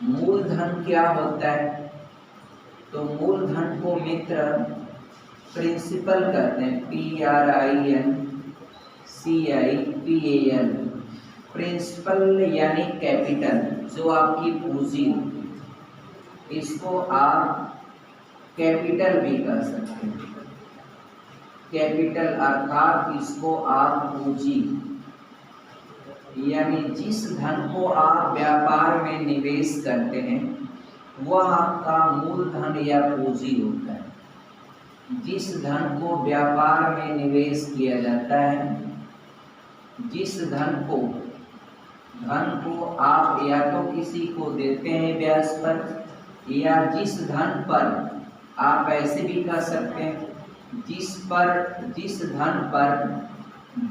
मूलधन क्या होता है? तो मूलधन को मित्र प्रिंसिपल कहते हैं, PRINCIPAL। प्रिंसिपल यानी कैपिटल, जो आपकी पूंजी, इसको आप कैपिटल भी कह सकते हैं। कैपिटल अर्थात इसको आप पूंजी, यानी जिस धन को आप व्यापार में निवेश करते हैं वह आपका मूलधन या पूंजी होता है। जिस धन को व्यापार में निवेश किया जाता है, जिस धन को आप या तो किसी को देते हैं ब्याज पर, या जिस धन पर आप ऐसे भी कह सकते हैं जिस धन पर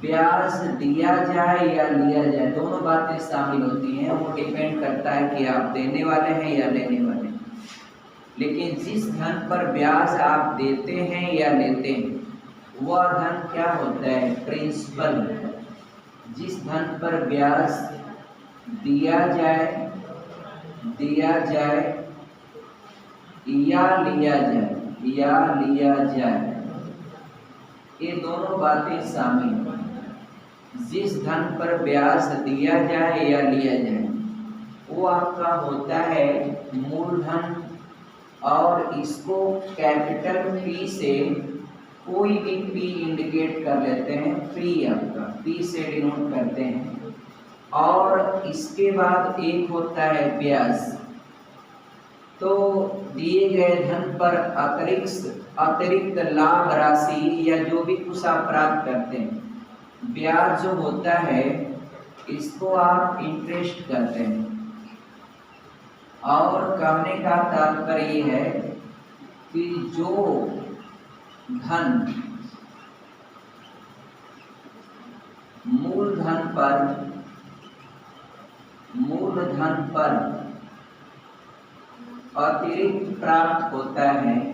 ब्याज दिया जाए या लिया जाए, दोनों बातें शामिल होती हैं। वो डिपेंड करता है कि आप देने वाले हैं या लेने वाले हैं। लेकिन जिस धन पर ब्याज आप देते हैं या लेते हैं वह धन क्या होता है? प्रिंसिपल। जिस धन पर ब्याज दिया जाए या लिया जाए, ये दोनों बातें शामिल हैं। जिस धन पर ब्याज दिया जाए या लिया जाए वो आपका होता है मूलधन, और इसको कैपिटल पी से, कोई भी पी इंडिकेट कर लेते हैं, पी आपका पी से डिनोट करते हैं। और इसके बाद एक होता है ब्याज। तो दिए गए धन पर अतिरिक्त लाभ राशि या जो भी कुछ आप प्राप्त करते हैं, ब्याज जो होता है इसको आप इंटरेस्ट करते हैं। और कहने का तात्पर्य है कि जो धन मूलधन पर अतिरिक्त प्राप्त होता है,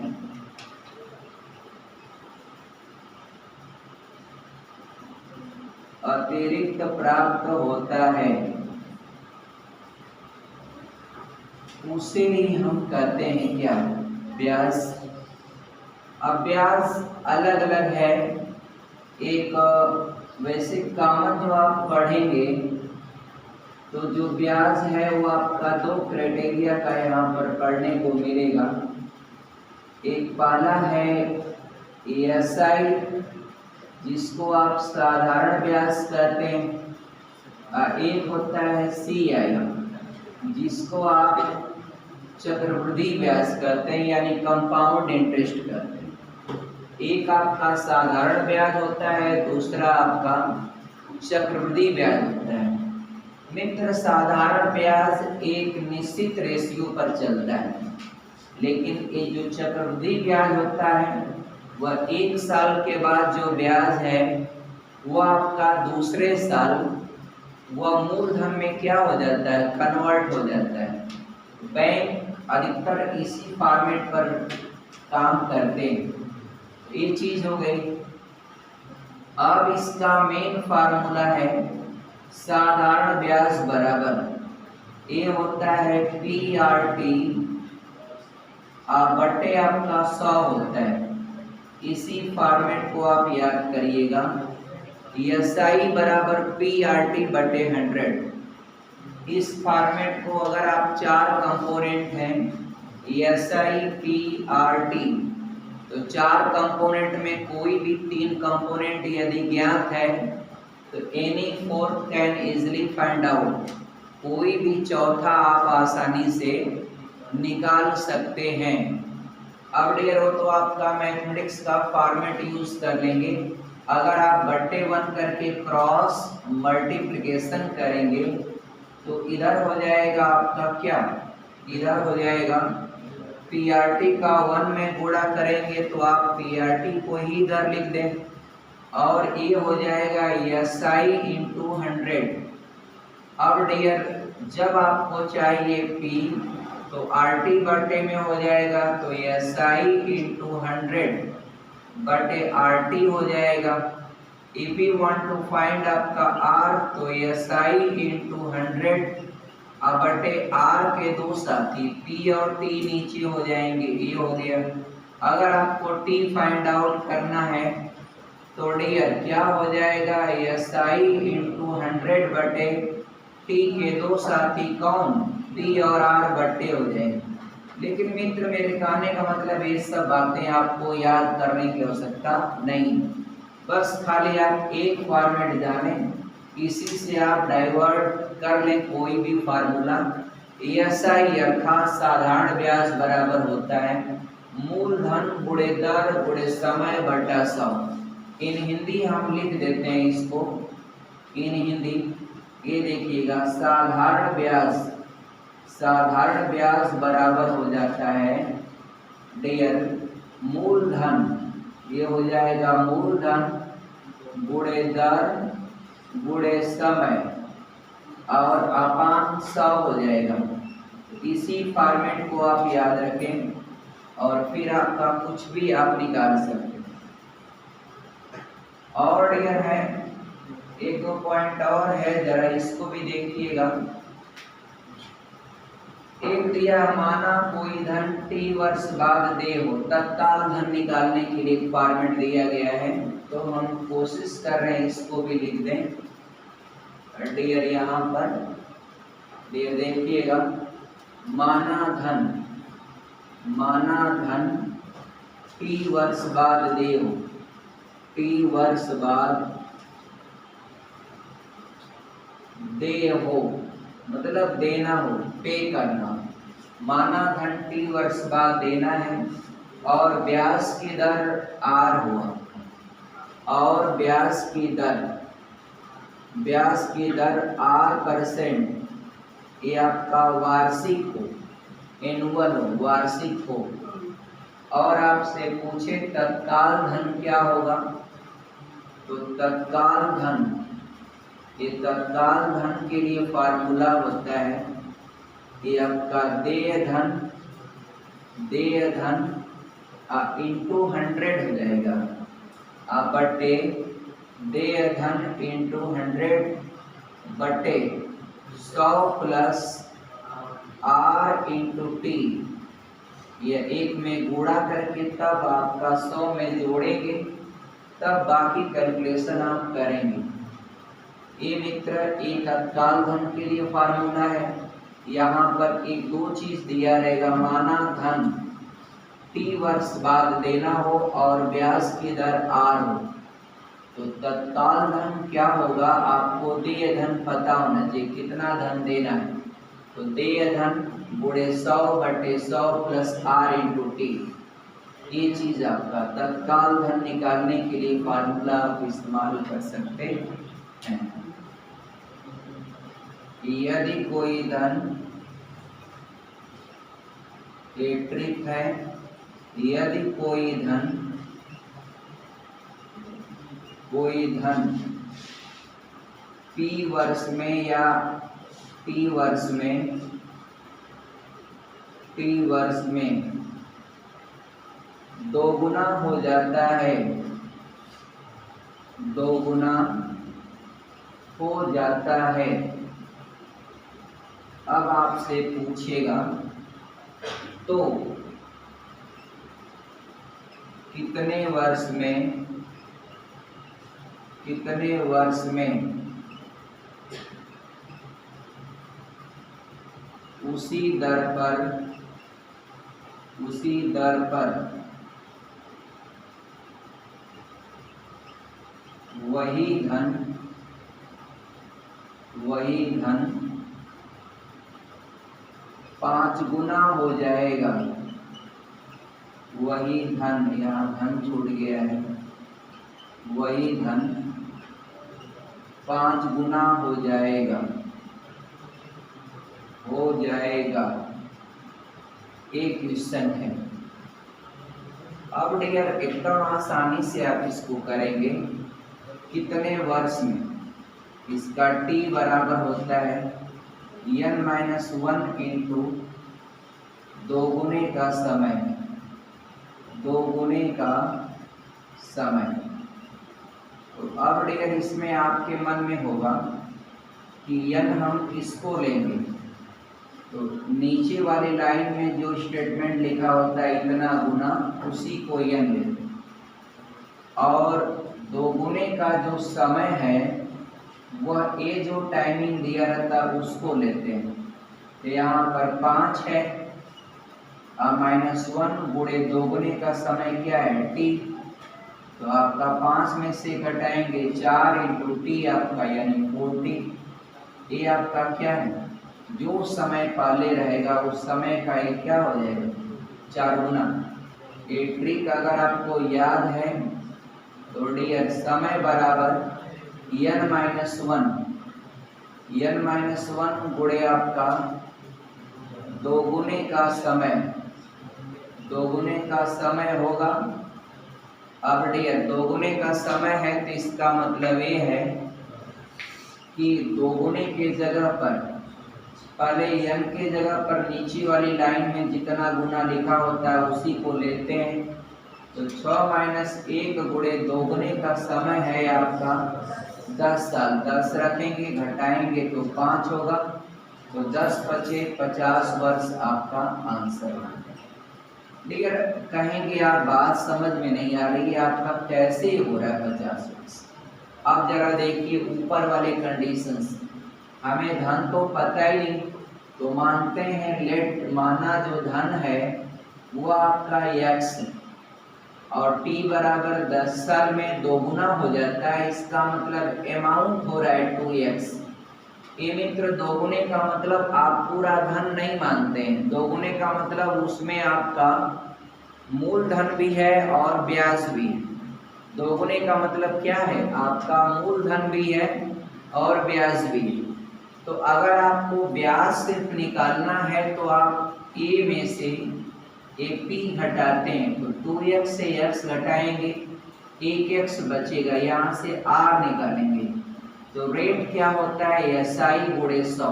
उसे ही हम कहते हैं क्या? ब्याज। अब ब्याज अलग अलग है। एक वैसे कॉमन जो आप पढ़ेंगे तो जो ब्याज है वो आपका दो क्राइटेरिया का यहाँ पर पढ़ने को मिलेगा। एक पहला है ESI, जिसको आप साधारण ब्याज कहते हैं। एक होता है CI, जिसको आप चक्रवृद्धि ब्याज कहते हैं, यानी कंपाउंड इंटरेस्ट कहते हैं। एक आपका साधारण ब्याज होता है, दूसरा आपका चक्रवृद्धि ब्याज होता है। मित्र, साधारण ब्याज एक निश्चित रेशियो पर चलता है, लेकिन ये जो चक्रवृद्धि ब्याज होता है वह 1 साल के बाद जो ब्याज है वह आपका दूसरे साल वह मूलधन में क्या हो जाता है? कन्वर्ट हो जाता है। बैंक अधिकतर इसी फॉर्मेट पर काम करते हैं। ये चीज हो गई। अब इसका मेन फार्मूला है साधारण ब्याज बराबर ये होता है PRT बटे आपका 100 होता है। इसी फॉर्मेट को आप याद करिएगा। SI बराबर PRT बटे 100। इस फॉर्मेट को अगर आप 4 कंपोनेंट हैं SI PRT, तो 4 कंपोनेंट में कोई भी 3 कंपोनेंट यदि ज्ञात है तो any fourth can easily find out, कोई भी चौथा आप आसानी से निकाल सकते हैं। अब डियर हो तो आपका मैथमेटिक्स का फॉर्मेट यूज कर लेंगे। अगर आप बट्टे 1 करके क्रॉस मल्टीप्लिकेशन करेंगे तो इधर हो जाएगा आपका क्या? इधर हो जाएगा PRT का 1 में गुणा करेंगे तो आप PRT को ही इधर लिख दें, और ये हो जाएगा SI इंटू 100। अब डियर जब आपको चाहिए P तो RT बटे में हो जाएगा, तो SI इंटू 100 बटे RT हो जाएगा। If you want to find आपका R तो SI इंटू 100 अब बटे आर के दो साथी पी और टी नीचे हो जाएंगे, ये हो गया। अगर आपको टी फाइंड आउट करना है तो डियर क्या हो जाएगा, एस आई इंटू 100 बटे टी के दो साथी कौन, पी और आर बटे हो जाएंगे। लेकिन मित्र मेरे कहने का मतलब ये सब बातें आपको याद करने की आवश्यकता नहीं, बस खाली आप एक फॉर्मेट जानें, इसी से आप डाइवर्ट कर लें कोई भी फार्मूला। एसआई अर्थात साधारण ब्याज बराबर होता है मूलधन गुणे दर गुणे समय बटा 100। इन हिंदी हम लिख देते हैं इसको, इन हिंदी ये देखिएगा, साधारण ब्याज बराबर हो जाता है डियर मूलधन, ये हो जाएगा मूलधन गुणे दर गुणे समय और अपान 100 हो जाएगा। इसी फॉर्मेट को आप याद रखें और फिर आपका कुछ भी आप निकाल सकते हैं। और डियर है एक दो पॉइंट और है, जरा इसको भी देखिएगा। एक दिया माना कोई धन टी वर्ष बाद दे हो, तत्काल धन निकालने के लिए एक फॉर्मेट दिया गया है, तो हम कोशिश कर रहे हैं इसको भी लिख दें डियर। यहाँ पर डियर देखिएगा, माना धन टी वर्ष बाद दे हो, टी वर्ष बाद दे हो मतलब देना हो, पे करना। माना धन टी वर्ष बाद देना है और ब्याज की दर आर हुआ, और ब्याज की दर R%, ये आपका वार्षिक हो, एनुअल हो, वार्षिक हो। और आपसे पूछे तत्काल धन क्या होगा, तो तत्काल धन, ये तत्काल धन के लिए फार्मूला होता है, ये आपका देय धन इंटू 100 हो जाएगा, बटे देय धन इंटू 100 बटे 100 प्लस आर इंटू टी, ये एक में गुणा करके तब आपका 100 में जोड़ेंगे, तब बाकी कैलकुलेशन आप करेंगे। ये मित्र एक तत्काल धन के लिए फार्मूला है। यहाँ पर एक दो चीज दिया रहेगा, माना धन टी वर्ष बाद देना हो और ब्याज की दर आर हो, तो तत्काल धन क्या होगा, आपको देय धन पता होना चाहिए कितना धन देना है, तो देय धन गुणे 100 बटे 100 प्लस आर इंटू टी, ये चीज आपका तत्काल धन निकालने के लिए फार्मूला आप इस्तेमाल कर सकते हैं। यदि कोई धन, ये ट्रिक है, यदि कोई धन पी वर्ष में या टी वर्ष में दोगुना हो जाता है, दोगुना हो जाता है। अब आपसे पूछेगा तो कितने वर्ष में उसी दर पर वही धन 5 गुना हो जाएगा, वही धन, यहाँ धन छूट गया है, वही धन 5 गुना हो जाएगा, एक क्वेश्चन है। अब डियर एकदम आसानी से आप इसको करेंगे, कितने वर्ष में, इसका t बराबर होता है n-1 इंटू दोगुने का समय। तो अब डियर इसमें आपके मन में होगा कि n हम किसको लेंगे, नीचे वाली लाइन में जो स्टेटमेंट लिखा होता है इतना गुना, उसी को यन लेते हैं। और दोगुने का जो समय है वह ए जो टाइमिंग दिया रहता है उसको लेते हैं। तो यहाँ पर 5 है और -1 गुणे दोगुने का समय क्या है टी। तो आपका 5 में से घटाएंगे 4 इंटू टी आपका यानी 40। ये आपका क्या है, जो समय पहले रहेगा उस समय का ये क्या हो जाएगा 4 गुना। ये ट्रिक अगर आपको याद है तो डियर समय बराबर n-1 गुणे आपका दोगुने का समय होगा। अब डियर दोगुने का समय है तो इसका मतलब ये है कि दोगुने के जगह पर पहले n के जगह पर नीचे वाली लाइन में जितना गुना लिखा होता है उसी को लेते हैं। तो 6 - 1 गुणे दोगुने का समय है आपका 10 साल। 10 रखेंगे घटाएंगे तो 5 होगा। तो 10 × 5 = 50 वर्ष आपका आंसर है। डियर कहेंगे आप बात समझ में नहीं आ रही है, आपका कैसे हो रहा है 50 वर्ष। अब जरा देखिए ऊपर वाले कंडीशंस, हमें धन तो पता ही नहीं तो मानते हैं लेट माना जो धन है वो आपका x और t बराबर 10 साल में दोगुना हो जाता है। इसका मतलब अमाउंट हो रहा है 2x। ये मित्र दोगुने का मतलब आप पूरा धन नहीं मानते हैं, दोगुने का मतलब उसमें आपका मूलधन भी है और ब्याज भी है। दोगुने का मतलब क्या है, आपका मूलधन भी है और ब्याज भी है। तो अगर आपको ब्याज सिर्फ निकालना है तो आप a में से एक p घटाते हैं तो 2x से x घटाएंगे, 1x बचेगा, यहाँ से r निकालेंगे तो रेट क्या होता है SI गुणे 100।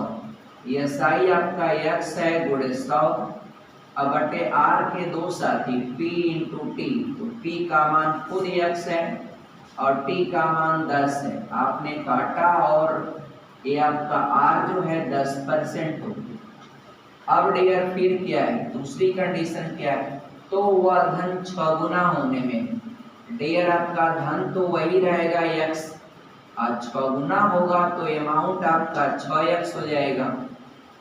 SI आपका x है गुणे 100 अब बटे r के दो साथी p इंटू टी। तो p का मान खुद x है और t का मान 10 है। आपने काटा और ये आपका r जो है 10% हो गया। अब डियर फिर क्या है, दूसरी कंडीशन क्या है, तो वह धन 6 गुना होने में। डियर आपका धन तो वही रहेगा x, आज 6 गुना होगा तो अमाउंट आपका 6x हो जाएगा।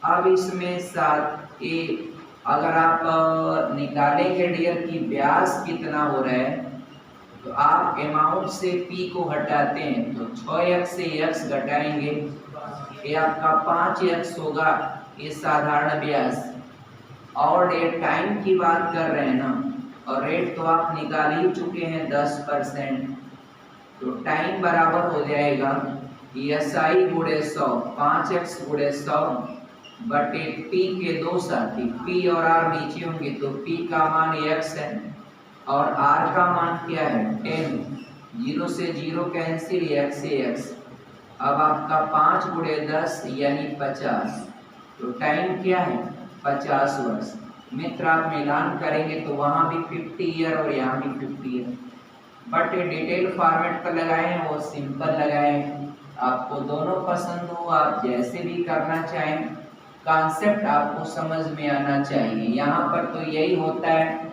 अब इसमें साथ ये अगर आप निकालेंगे डियर की ब्याज कितना हो रहा है तो आप अमाउंट से p को हटाते हैं तो 6x से x घटाएंगे, ये आपका 5x होगा, ये साधारण ब्याज। और रेट टाइम की बात कर रहे हैं ना, और रेट तो आप निकाल ही चुके हैं 10%। तो टाइम बराबर हो जाएगा SI गुणे 100, 5x गुणे 100 बटे p के दो साथी p और r नीचे होंगे तो p का मान x है और r का मान क्या है 10। 0 से 0 कैंसिल, x से x। अब आपका 5 गुणे 10 यानी 50। तो टाइम क्या है 50 वर्ष। मित्र आप मिलान करेंगे तो वहाँ भी 50 ईयर और यहाँ भी 50 ईयर, बट डिटेल फॉर्मेट पर लगाए हैं वो सिंपल लगाए हैं। आपको दोनों पसंद हो, आप जैसे भी करना चाहें, कॉन्सेप्ट आपको समझ में आना चाहिए। यहाँ पर तो यही होता है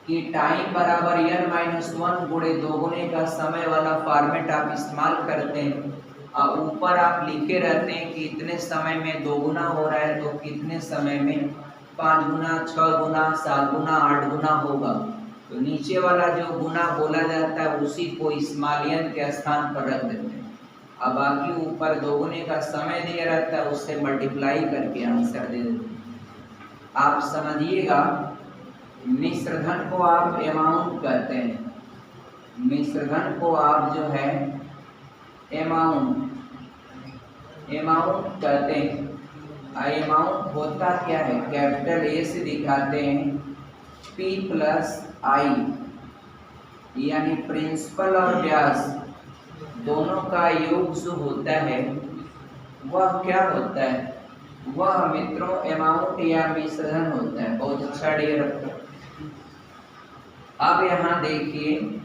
कि टाइम बराबर n-1 गुणे दोगुने का समय वाला फॉर्मेट आप इस्तेमाल करते हैं और ऊपर आप लिखे रहते हैं कि इतने समय में दोगुना हो रहा है तो कितने समय में 5 गुना, 6 गुना, 7 गुना, 8 गुना होगा। तो नीचे वाला जो गुना बोला जाता है उसी को इस्मालियन के स्थान पर रख देते हैं। अब बाकी ऊपर दोगुने का समय दिया रहता है उससे मल्टीप्लाई करके आंसर दे देते हैं। आप समझिएगा, मिश्रधन को आप अमाउंट कहते हैं, मिश्रधन को आप जो है अमाउंट कहते हैं। अमाउंट होता क्या है, कैपिटल A से दिखाते हैं P + I, यानी प्रिंसिपल और ब्याज दोनों का योग जो होता है वह क्या होता है, वह मित्रों अमाउंट या मिश्रधन होता है। बहुत अच्छा डियर। अब यहाँ देखिए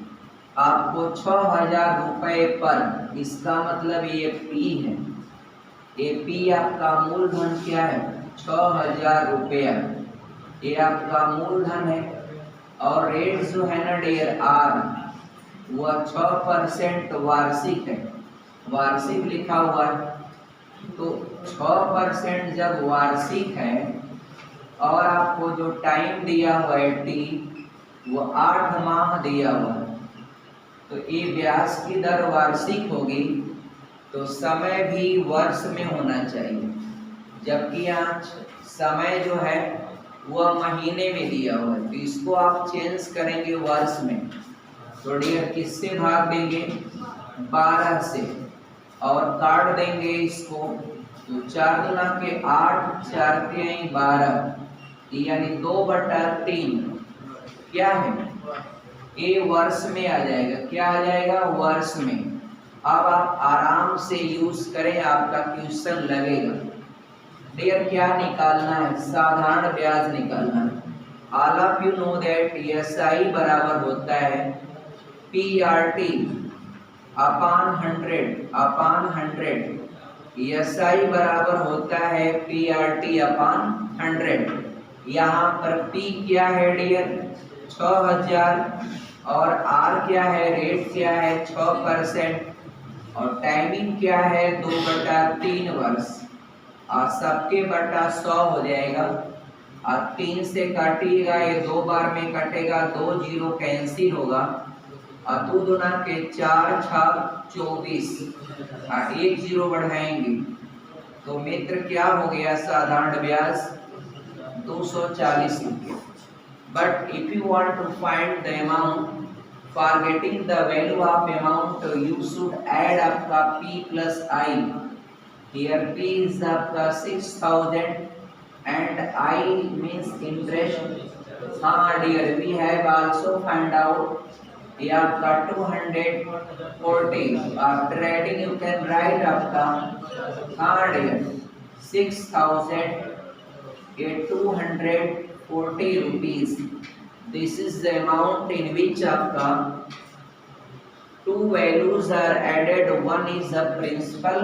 आपको 6000 रुपये पर, इसका मतलब ये P है ये पी आपका मूलधन क्या है, 6,000 रुपया, ये आपका मूलधन है। और रेट जो है ना डियर आर, वह 6% वार्षिक है, वार्षिक लिखा हुआ है। तो 6% जब वार्षिक है और आपको जो टाइम दिया हुआ है टी, वो 8 माह दिया हुआ है, तो ये ब्याज की दर वार्षिक होगी, तो समय भी वर्ष में होना चाहिए, जबकि यहाँ समय जो है वह महीने में दिया हुआ है, तो इसको आप चेंज करेंगे वर्ष में। तो डियर किससे भाग देंगे, 12 से, और काट देंगे इसको, तो 4 गुना के 8, 4 के 12, यानी 2/3 क्या है, ये वर्ष में आ जाएगा। क्या आ जाएगा, वर्ष में। अब आप आराम से यूज करें, आपका क्वेश्चन लगेगा। डियर क्या निकालना है, साधारण ब्याज निकालना है। All of you know that SI बराबर होता है पीआरटी अपान 100 एसआई बराबर होता है पीआरटी अपान 100। यहाँ पर पी क्या है डियर, 6,000, और आर क्या है, रेट क्या है 6%, और टाइमिंग क्या है 2/3 वर्ष, और सबके बटा 100 हो जाएगा। और 3 से काटिएगा, ये 2 बार में कटेगा, 2 जीरो कैंसिल होगा, और 2 दूना के 4, 6, 24, और 1 जीरो बढ़ाएंगे, तो मित्र क्या हो गया, साधारण ब्याज 240 रुपये। But if you want to find the amount, for getting the value of amount, you should add आपका P plus I. Here P is आपका 6,000 and I means interest. हाँ dear, we have also find out ये आपका 240. After adding you can write आपका, हाँ dear, 6,000 ये 240 rupees. This is the amount in which आपका 2 values are added. One is the principal,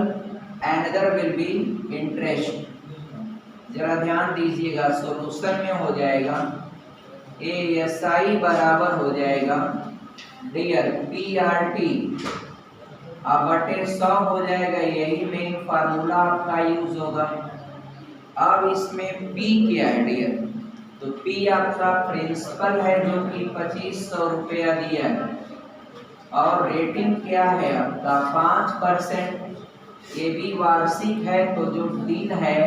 another will be interest. जरा ध्यान दीजिएगा, सोल्यूशन में हो जाएगा ASI बराबर हो जाएगा डियर PRT बटे 100 हो जाएगा, यही मेन फार्मूला आपका यूज होगा। अब इसमें P क्या है डियर, तो P आपका प्रिंसिपल है जो कि 2500 रुपया दिया है, और रेटिंग क्या है आपका 5%, ये भी वार्षिक है, तो जो दिन है,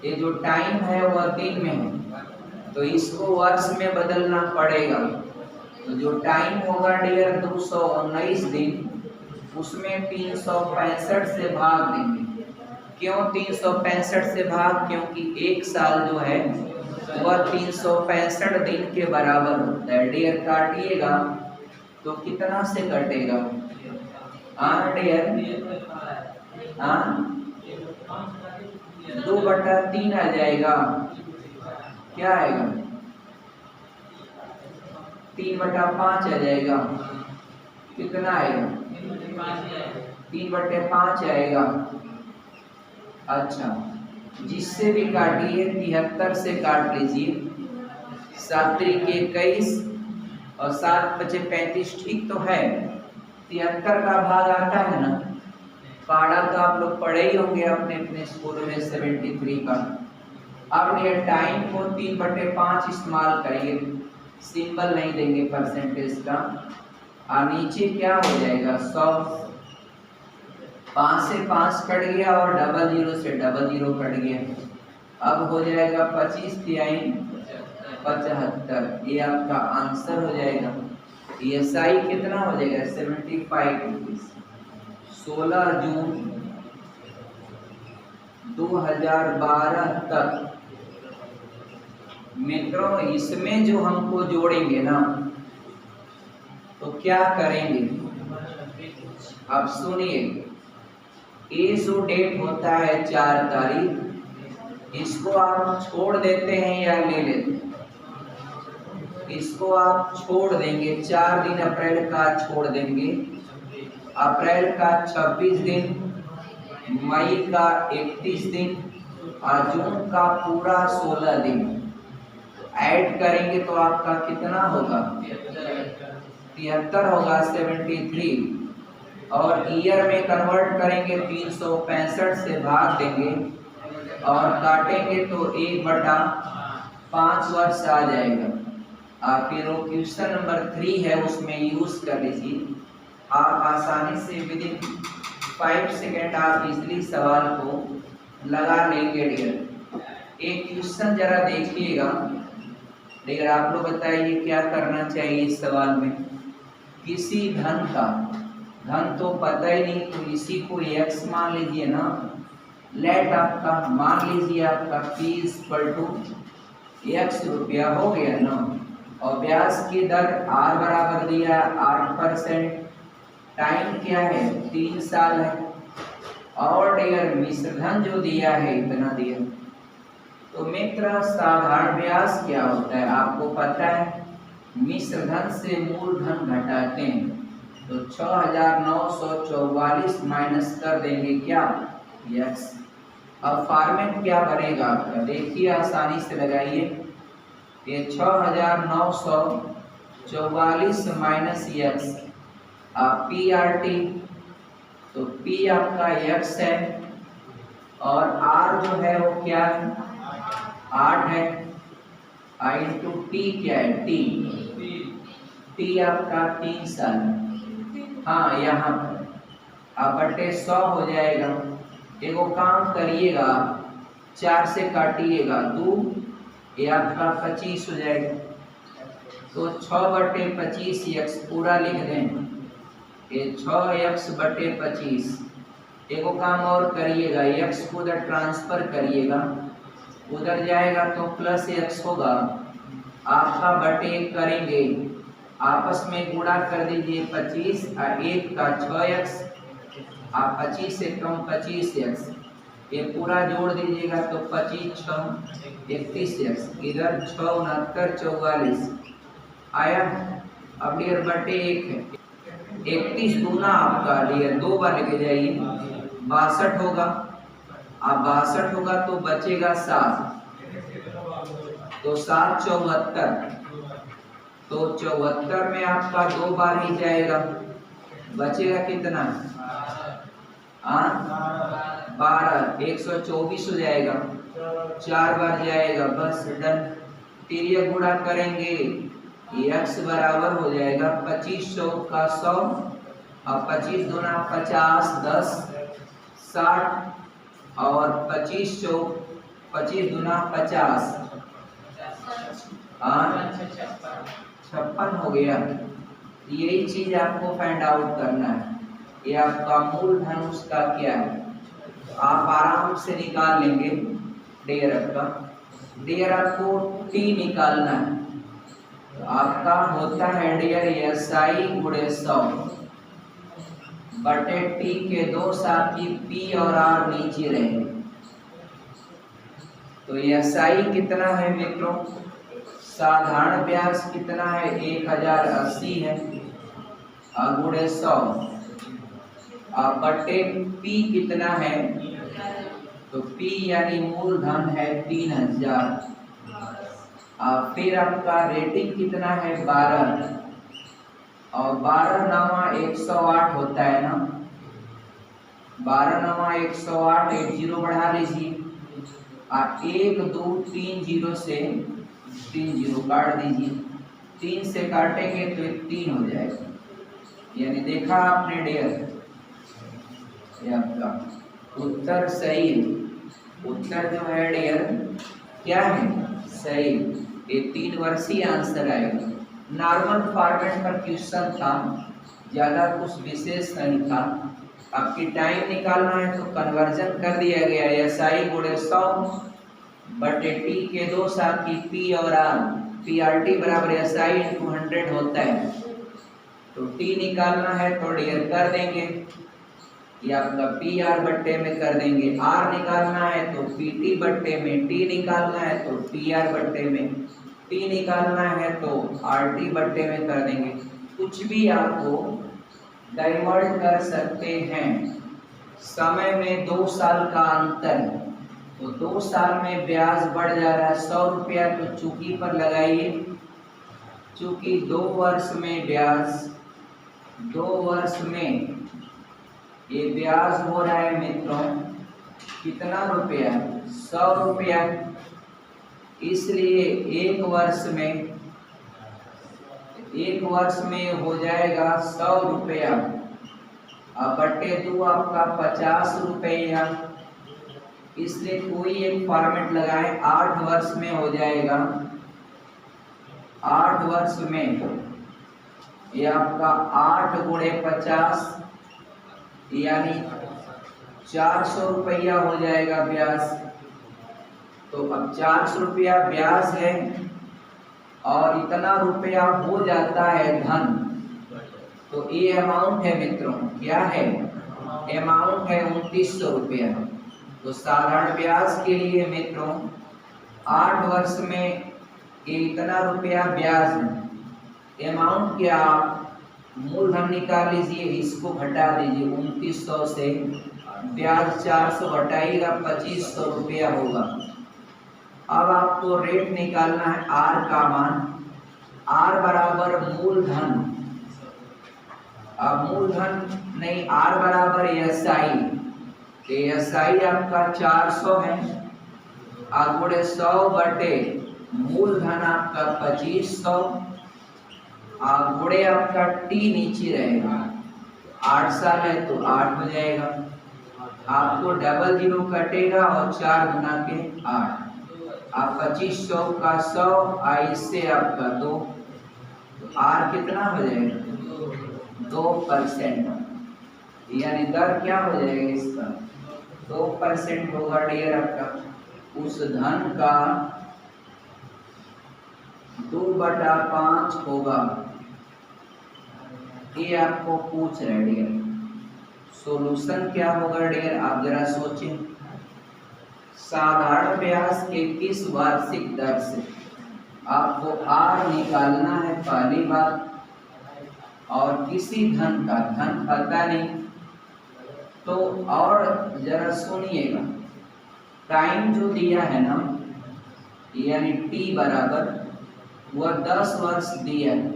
ये जो टाइम है वह दिन में है, तो इसको वर्ष में बदलना पड़ेगा। तो जो टाइम होगा डियर 219 दिन, उसमें 365 से भाग देंगे। क्यों 365 से भाग, क्योंकि एक साल जो है वह 365 दिन के बराबर होता है। डियर काटिएगा तो कितना से कटेगा, डियर 2/3 आ जाएगा, क्या आएगा 3/5 आ जाएगा, कितना आएगा 3/5 आएगा। अच्छा, जिससे भी काटिए 73 से काट लीजिए, 7 त्रिक 21 और 7 बचे 35, ठीक तो है। 73 का भाग आता है ना, पढ़ा तो आप लोग पढ़े ही होंगे अपने अपने स्कूल में 73 का। अब ये टाइम को 3/5 इस्तेमाल करिए, सिंबल नहीं देंगे परसेंटेज का, और नीचे क्या हो जाएगा 100, 5 से 5 कट गया और 00 से 00 कट गया। अब हो जाएगा 25 तिहाई 75, ये आपका आंसर हो जाएगा। एसआई कितना हो जाएगा 75 रुपीज। 16 जून 2012 तक। मित्रों, इसमें जो हमको जोड़ेंगे ना, तो क्या करेंगे, अब सुनिए। ये जो डेट होता है 4 तारीख, इसको आप छोड़ देते हैं या ले लेते हैं, इसको आप छोड़ देंगे, 4 दिन अप्रैल का छोड़ देंगे, अप्रैल का 26 दिन, मई का 31 दिन और जून का पूरा 16 दिन। ऐड करेंगे तो आपका कितना होगा? 73 होगा, 73। और ईयर में कन्वर्ट करेंगे 365 से भाग देंगे और काटेंगे तो 1/5 वर्ष आ जाएगा। फिर वो क्वेश्चन नंबर 3 है, उसमें यूज कर लीजिए। आप आसानी से विदिन 5 सेकेंड आप इजली सवाल को लगा लेंगे डियर। एक क्वेश्चन जरा देखिएगा डियर, आप लोग बताइए क्या करना चाहिए इस सवाल में। किसी धन का, धन तो पता ही नहीं तो इसी को x मान लीजिए ना। लेट आपका मान लीजिए आपका p = x रुपया हो गया ना, और ब्याज की दर r बराबर दिया 8%, टाइम क्या है 3 साल है, और डियर मिश्रधन जो दिया है इतना दिया। तो मित्र साधारण ब्याज क्या होता है आपको पता है, मिश्रधन से मूलधन घटाते हैं। तो 6944 माइनस कर देंगे क्या x। अब फॉर्मेट क्या बनेगा आपका, देखिए आसानी से लगाइए। ये 6944 माइनस x PRT, तो P आपका x है और R जो है वो क्या है 8 है, इंटू T क्या है T आपका 3 साल। हाँ यहाँ पर अब बटे 100 हो जाएगा। एगो काम करिएगा, 4 से काटिएगा 2, ये आपका 25 हो जाएगा। तो 6/25 x पूरा लिख दें, ये 6x/25। एगो काम और करिएगा, x को उधर ट्रांसफर करिएगा, उधर जाएगा तो प्लस x होगा, आपका बटे करेंगे, आपस में गुणा कर दीजिए 25 और 1 का 6x, आप 25 से कम 25x, ये पूरा जोड़ दीजिएगा तो 25 6 31x, इधर 6 69 44 आया। अब डियर बटे 1 है, 31 दूना आपका डियर 2 बार लेके जाइए 62 होगा। अब 62 होगा तो बचेगा 7, तो 7 74, तो 74 में आपका 2 बार ही जाएगा, बचेगा कितना 12, 124 हो जाएगा, 4 बार जाएगा, बस डन। तिर्यक गुणा करेंगे x बराबर हो जाएगा 25 चौक का 100 और 25 दूना 50 10 60 और 25 चौक 25 दूना 50 56 हो गया। यही चीज आपको फाइंड आउट करना है। ये आपका मूलधन उसका क्या है, आप आराम से निकाल लेंगे। डियर आपको टी निकालना है, तो आपका होता है डियर SI × 100 बटे टी के 2 साथी P और R नीचे रहेंगे। तो SI कितना है मित्रों, साधारण ब्याज कितना है 1080 है × 100, बटे P कितना है, तो P यानी मूलधन है 3000, फिर आपका रेटिंग कितना है 12, और 12 9 108 होता है ना, 12 9 108, एक 0 बढ़ा लीजिए, 1 2 3 0 से 3 0 काट दीजिए, 3 से काटेंगे तो 3 हो जाएगा। यानी देखा आपने डियर, ये आपका उत्तर सही है। उत्तर जो है डियर क्या है सही, ये 3 वर्षीय आंसर आएगा। नॉर्मल फॉर्मेट पर क्वेश्चन था, ज़्यादा कुछ विशेष नहीं था। आपकी टाइम निकालना है तो कन्वर्जन कर दिया गया, SI × 100 बटे T के 2 साथी P और R, PRT बराबर SI × 100 होता है। तो T निकालना है तो डियर कर देंगे, ये आपका PR बट्टे में कर देंगे, R निकालना है तो PT बट्टे में, T निकालना है तो PR बट्टे में, T निकालना है तो RT बट्टे में कर देंगे। कुछ भी आपको डाइवर्ट कर सकते हैं। समय में 2 साल का अंतर है, तो 2 साल में ब्याज बढ़ जा रहा है 100 रुपया, तो चूकी पर लगाइए। चूंकि 2 वर्ष में ब्याज, 2 वर्ष में ये ब्याज हो रहा है मित्रों कितना रुपया, 100 रुपया। इसलिए एक वर्ष में हो जाएगा 100 रुपया, अब बटे 2 आपका 50 रुपया। इसलिए कोई एक फॉर्मेट लगाएं, 8 वर्ष में हो जाएगा, 8 वर्ष में ये आपका 8 गुणे 50 यानी 400 रुपया हो जाएगा ब्याज। तो अब 400 रुपया ब्याज है और इतना रुपया हो जाता है धन, तो ये अमाउंट है मित्रों, क्या है अमाउंट है 2900 रुपया। तो साधारण ब्याज के लिए मित्रों 8 वर्ष में ये इतना रुपया ब्याज है। अमाउंट क्या, मूलधन निकाल लीजिए, इसको घटा दीजिए 2900 से, ब्याज 400 घटाइएगा 2500 रुपया होगा। अब आपको रेट निकालना है आर का मान, आर बराबर मूलधन, अब मूलधन नहीं, आर बराबर एसआई, एसआई आपका 400 है, गुणे 100 बटे मूलधन आपका 2500, गुणे आपका टी नीचे रहेगा, 8 साल है तो 8 हो जाएगा, आपको डबल 0 कटेगा और 4 गुना के 8, आप 2500 का 100 इससे आपका 2, तो आर कितना हो जाएगा 2%, यानी दर क्या हो जाएगा इसका 2% होगा डियर आपका। उस धन का 2/5 होगा, ये आपको पूछ रहे डियर। सॉल्यूशन क्या होगा डियर, आप जरा सोचें। साधारण ब्याज के किस वार्षिक दर से आपको आर निकालना है पहली बात, और किसी धन का, धन पता नहीं तो, और जरा सुनिएगा, टाइम जो दिया है ना यानी टी बराबर वह 10 वर्ष दिया है,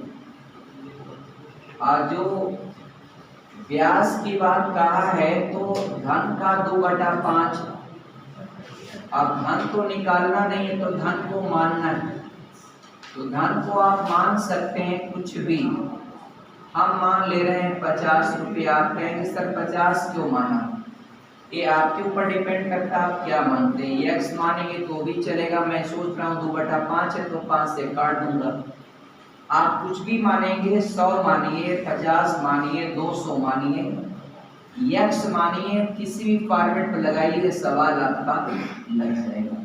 और जो ब्याज की बात कहा है तो धन का 2/5, अब धन को निकालना नहीं है तो धन को मानना है, तो धन को आप मान सकते हैं कुछ भी। हम मान ले रहे हैं 50 रुपया, आप कहेंगे सर 50 क्यों माना, ये आपके ऊपर डिपेंड करता है आप क्या मानते हैं। x मानेंगे तो भी चलेगा, मैं सोच रहा हूँ 2/5 है तो 5 से काट दूंगा। आप कुछ भी मानेंगे, 100 मानिए, 50 मानिए, 200 मानिए, x मानिए, किसी भी फॉर्मेट पर लगाइए, सवाल आपका लग जाएगा।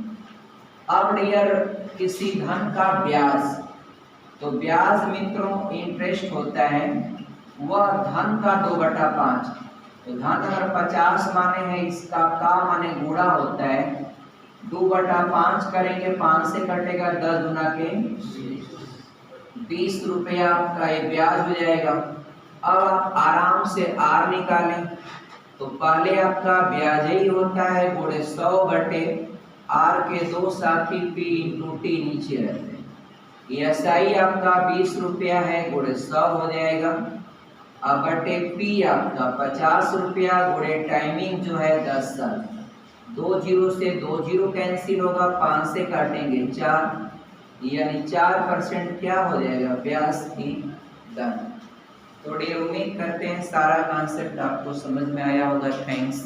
अब डियर किसी धन का ब्याज, तो ब्याज मित्रों इंटरेस्ट होता है, वह धन का 2/5, तो धन अगर 50 माने हैं, इसका का माने गुणा होता है, 2/5 करेंगे, 5 से कटेगा 10 गुना के 20 रुपया आपका ये ब्याज हो जाएगा। अब आप आराम से आर निकालें, तो पहले आपका ब्याज ही होता है गुणे 100 बटे आर के 2 साथी पी इंटू टी नीचे रहते हैं, एसआई आपका 20 रुपया है गुणे 100 हो जाएगा, अब बटे पी आपका 50 रुपया गुणे टाइमिंग जो है 10 साल, 2 0 से 2 0 कैंसिल होगा, 5 से काटेंगे 4, यानी 4% क्या हो जाएगा ब्याज की दर। तो ये उम्मीद करते हैं सारा कॉन्सेप्ट आपको समझ में आया होगा। थैंक्स।